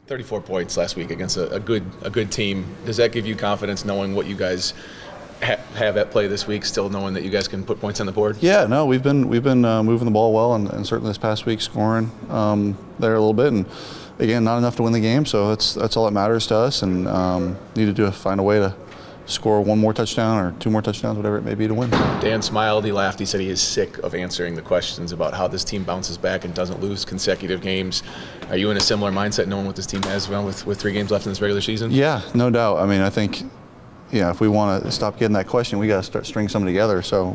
34 points last week against a good team. Does that give you confidence knowing what you guys have at play this week, still knowing that you guys can put points on the board? Yeah, no, we've been moving the ball well, and certainly this past week scoring there a little bit, and again, not enough to win the game, so that's all that matters to us, and need to find a way to score one more touchdown or two more touchdowns, whatever it may be, to win. Dan smiled, he laughed, he said he is sick of answering the questions about how this team bounces back and doesn't lose consecutive games. Are you in a similar mindset knowing what this team has with 3 games left in this regular season? Yeah, no doubt. I mean, I think, if we want to stop getting that question, we got to start stringing something together. So,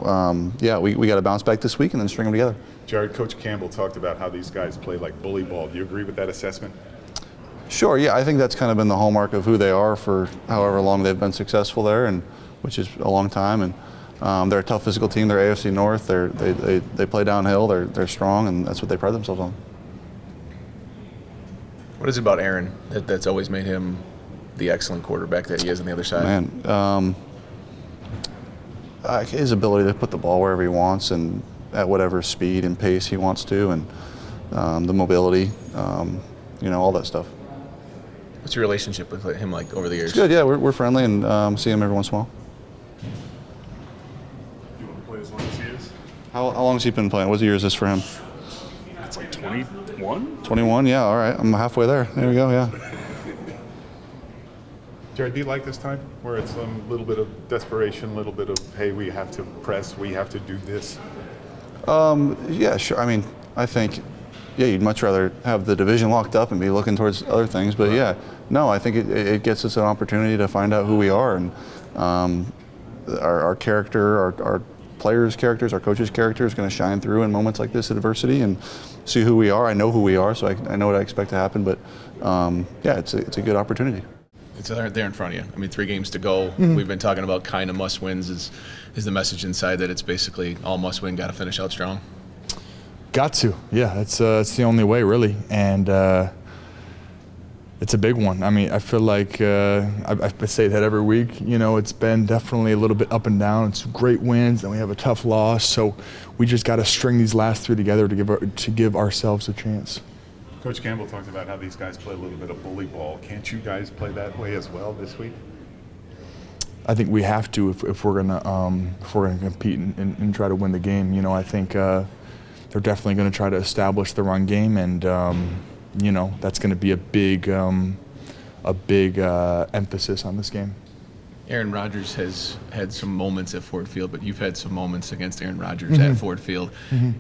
we got to bounce back this week and then string them together. Jared, Coach Campbell talked about how these guys play like bully ball. Do you agree with that assessment? Sure, yeah. I think that's kind of been the hallmark of who they are for however long they've been successful there, and which is a long time. And they're a tough physical team. They're AFC North. They play downhill. They're strong, and that's what they pride themselves on. What is it about Aaron that's always made him the excellent quarterback that he is on the other side? Man, his ability to put the ball wherever he wants and at whatever speed and pace he wants to, and the mobility, all that stuff. What's your relationship with him like over the years? It's good, yeah. We're friendly and see him every once in a while. You want to play as long as he is? How long has he been playing? What year is this for him? It's like 21? 21, yeah, all right. I'm halfway there. There we go, yeah. Jared, do you like this time where it's a little bit of desperation, a little bit of, hey, we have to press, we have to do this? Yeah, sure. I mean, I think, you'd much rather have the division locked up and be looking towards other things. But I think it gets us an opportunity to find out who we are, and our character, our players' characters, our coaches' character is going to shine through in moments like this, adversity, and see who we are. I know who we are, so I know what I expect to happen. But it's a good opportunity. It's there in front of you. I mean, 3 games to go. Mm-hmm. We've been talking about kind of must-wins. Is the message inside that it's basically all must-win, got to finish out strong? Got to, yeah. It's the only way, really, and it's a big one. I mean, I feel like I say that every week. It's been definitely a little bit up and down. It's great wins, then we have a tough loss. So we just got to string these last 3 together to give ourselves a chance. Coach Campbell talked about how these guys play a little bit of bully ball. Can't you guys play that way as well this week? I think we have to if we're gonna compete and try to win the game. I think they're definitely going to try to establish the run game, and that's going to be a big emphasis on this game. Aaron Rodgers has had some moments at Ford Field, but you've had some moments against Aaron Rodgers at Ford Field.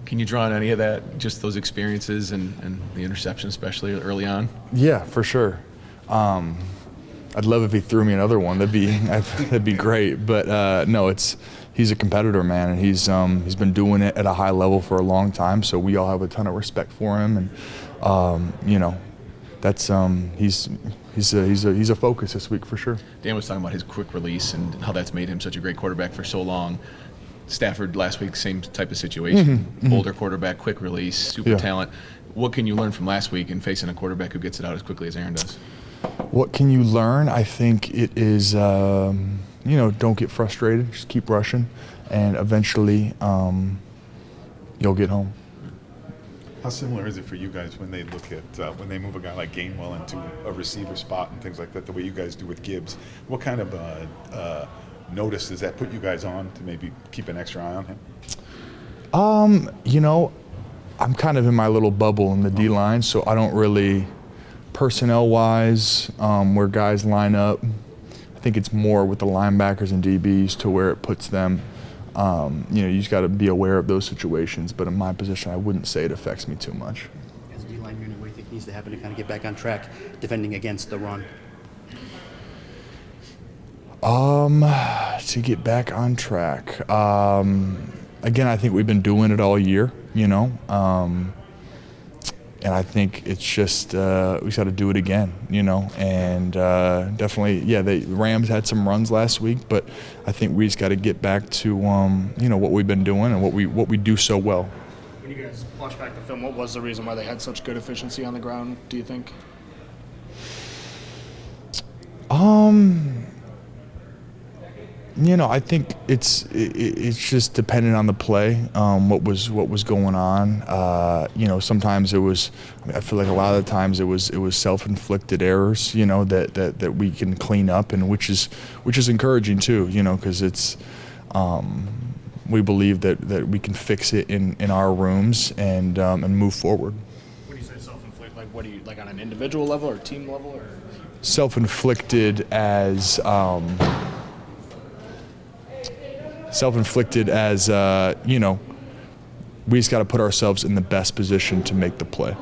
Can you draw on any of that, just those experiences and the interception, especially early on? Yeah, for sure. I'd love if he threw me another one. That'd be great. But no, he's a competitor, man, and he's been doing it at a high level for a long time. So we all have a ton of respect for him, and that's he's a focus this week for sure. Dan was talking about his quick release and how that's made him such a great quarterback for so long. Stafford last week, same type of situation. Older quarterback, quick release, super talent. What can you learn from last week in facing a quarterback who gets it out as quickly as Aaron does? What can you learn? I think it is, don't get frustrated. Just keep rushing, and eventually you'll get home. How similar is it for you guys when they look at when they move a guy like Gainwell into a receiver spot and things like that, the way you guys do with Gibbs? What kind of notice does that put you guys on to maybe keep an extra eye on him? I'm kind of in my little bubble in the D-line, so I don't really, personnel-wise, where guys line up, I think it's more with the linebackers and DBs to where it puts them. You just got to be aware of those situations. But in my position, I wouldn't say it affects me too much. As a D-line unit, what do you think needs to happen to kind of get back on track defending against the run? To get back on track. Again, I think we've been doing it all year, and I think it's just we got to do it again, And definitely, the Rams had some runs last week, but I think we just got to get back to what we've been doing and what we do so well. When you guys watch back the film, what was the reason why they had such good efficiency on the ground, do you think? I think it's just dependent on the play, what was going on. Sometimes it was. I feel like a lot of the times it was self-inflicted errors, that we can clean up, and which is encouraging too, because it's. We believe that we can fix it in our rooms and move forward. When you say self-inflicted, like what do you like on an individual level or team level or? Self-inflicted as we just got to put ourselves in the best position to make the play.